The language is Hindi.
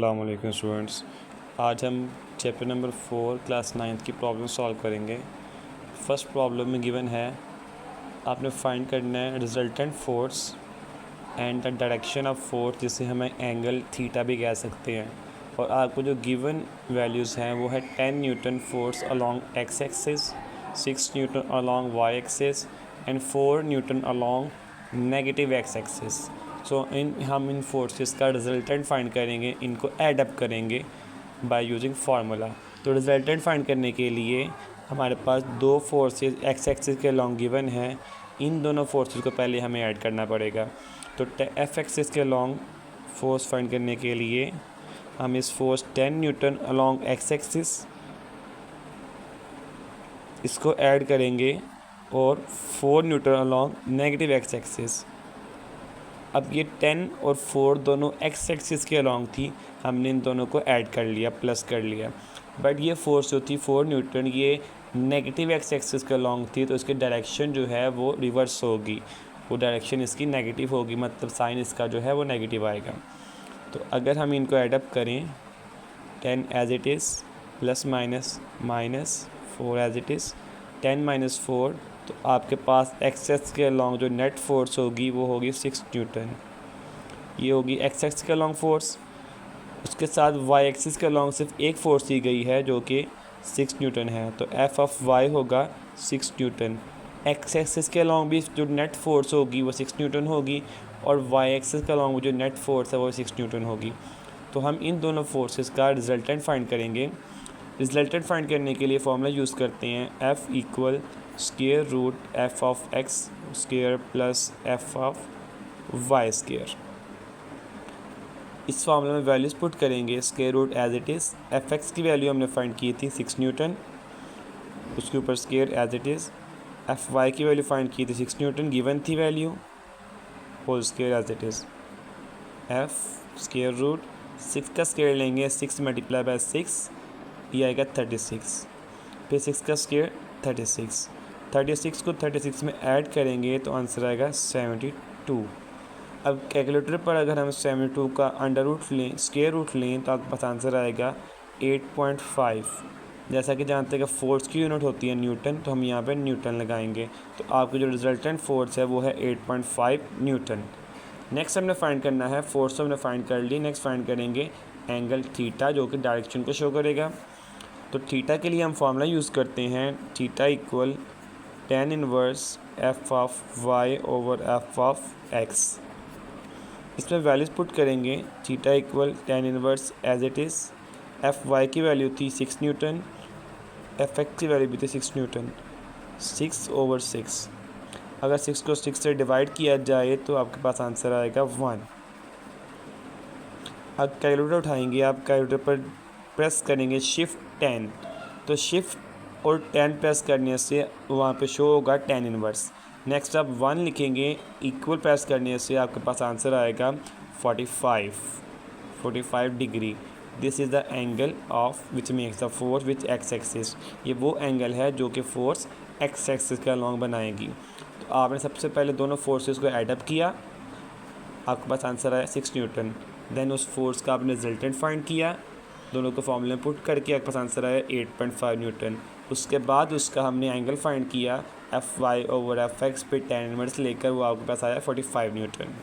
अस्सलाम वालेकुम स्टूडेंट्स। आज हम चैप्टर नंबर 4 क्लास 9th की प्रॉब्लम सॉल्व करेंगे। फर्स्ट प्रॉब्लम में गिवन है, आपने फाइंड करना है resultant force and the direction of force, जिसे हमें एंगल थीटा भी कह सकते हैं। और आपको जो गिवन वैल्यूज़ हैं वो है 10 newton force along X axis, 6 newton along Y axis and 4 newton along negative X axis. So हम इन फोर्सेस का रिजल्टेंट फाइंड करेंगे, इनको ऐड अप करेंगे बाय यूजिंग फार्मूला। तो रिजल्टेंट फाइंड करने के लिए हमारे पास दो फोर्सेस एक्स एक्सिस के लॉन्ग गिवन हैं। इन दोनों फोर्सेस को पहले हमें ऐड करना पड़ेगा। तो एफ एक्सिस के लॉन्ग फोर्स फाइंड करने के लिए हम इस force 10 Newton along X axis इसको ऐड करेंगे और 4 newton along negative X axis. अब ये 10 और 4 दोनों एक्स एक्सिस के अलॉन्ग थी, हमने इन दोनों को ऐड कर लिया, प्लस कर लिया। बट ये फोर्स जो थी 4 न्यूटन, ये नेगेटिव एक्स एक्सिस के अलॉन्ग थी, तो इसकी डायरेक्शन जो है वो रिवर्स होगी, वो डायरेक्शन इसकी नेगेटिव होगी, मतलब साइन इसका जो है वो नेगेटिव आएगा। तो अगर हम इनको ऐडअप करें, 10 as it is plus minus 4 as it is, 10 minus 4, तो आपके पास एक्सेस के अलॉन्ग जो नेट फोर्स होगी वो होगी 6 न्यूटन। ये होगी एक्स एक्सिस के अलॉन्ग फोर्स। उसके साथ वाई एक्सिस के अलॉन्ग सिर्फ एक फोर्स दी गई है जो कि 6 न्यूटन है, तो एफ ऑफ वाई होगा 6 न्यूटन। एक्स एक्सिस के अलॉन्ग भी जो नेट फोर्स होगी वो 6 न्यूटन होगी, और वाई एक्सिस के अलॉन्ग जो नेट फोर्स है वो 6 न्यूटन होगी। तो हम इन दोनों फोर्सेस का रिजल्टेंट फाइंड करेंगे। रिजल्टेंट फाइंड करने के लिए फॉर्मूला यूज़ करते हैं, F equal square root F of x square plus F of y square. इस फॉर्मूले में वैल्यूज़ पुट करेंगे, square root as it is, F x की वैल्यू हमने फाइंड की थी 6 न्यूटन, उसके ऊपर square as it is. F y की वैल्यू फाइंड की थी 6 न्यूटन, गिवन थी value, whole square as it is. F square root 6 का स्क्वायर लेंगे, 6 मल्टीप्लाई बाय 6, ये आएगा 36, फिर 6 का स्क्वायर 36 को 36 में ऐड करेंगे तो आंसर आएगा 72। अब कैलकुलेटर पर अगर हम 72 का अंडर रूट लें, स्क्वायर रूट लें, तो आपके पास आंसर आएगा 8.5। जैसा कि जानते हैं कि फोर्स की यूनिट होती है न्यूटन, तो हम यहाँ पे न्यूटन लगाएंगे, तो आपकी जो रिजल्टेंट फोर्स है वो है 8.5 न्यूटन। नेक्स्ट हमने फाइंड करना है, फोर्स हमने फाइंड कर ली, नेक्स्ट फाइंड करेंगे एंगल थीटा, जो कि डायरेक्शन को शो करेगा। तो थीटा के लिए हम फार्मूला यूज़ करते हैं, theta equal tan inverse F of y over F of x. इसमें वैल्यूज़ पुट करेंगे, theta equal tan inverse as it is, F y की वैल्यू थी 6 न्यूटन, एफ एक्स की वैल्यू भी थी 6 न्यूटन, 6 ओवर 6। अगर 6 को 6 से डिवाइड किया जाए तो आपके पास आंसर आएगा 1। अब कैलकुलेटर उठाएंगे, आप कैलकुलेटर पर प्रेस करेंगे शिफ्ट 10, तो शिफ्ट और 10 प्रेस करने से वहाँ पे शो होगा tan इनवर्स। नेक्स्ट आप 1 लिखेंगे, इक्वल प्रेस करने से आपके पास आंसर आएगा 45 degree. This is the angle of which makes the force which x axis. ये वो एंगल है जो कि फोर्स एक्स एक्सिस के अलॉन्ग बनाएगी। तो आपने सबसे पहले दोनों फोर्सेस को ऐडअप किया, आपके पास आंसर आया 6 न्यूटन। देन उस फोर्स का आपने रिजल्टेंट फाइंड किया, दोनों को फॉर्मूले में पुट करके आपके पास आंसर आया 8.5 न्यूटन। उसके बाद उसका हमने एंगल फाइंड किया, F Y over F X पे tan इनवर्स लेकर, वो आपके पास आया 45 न्यूटन।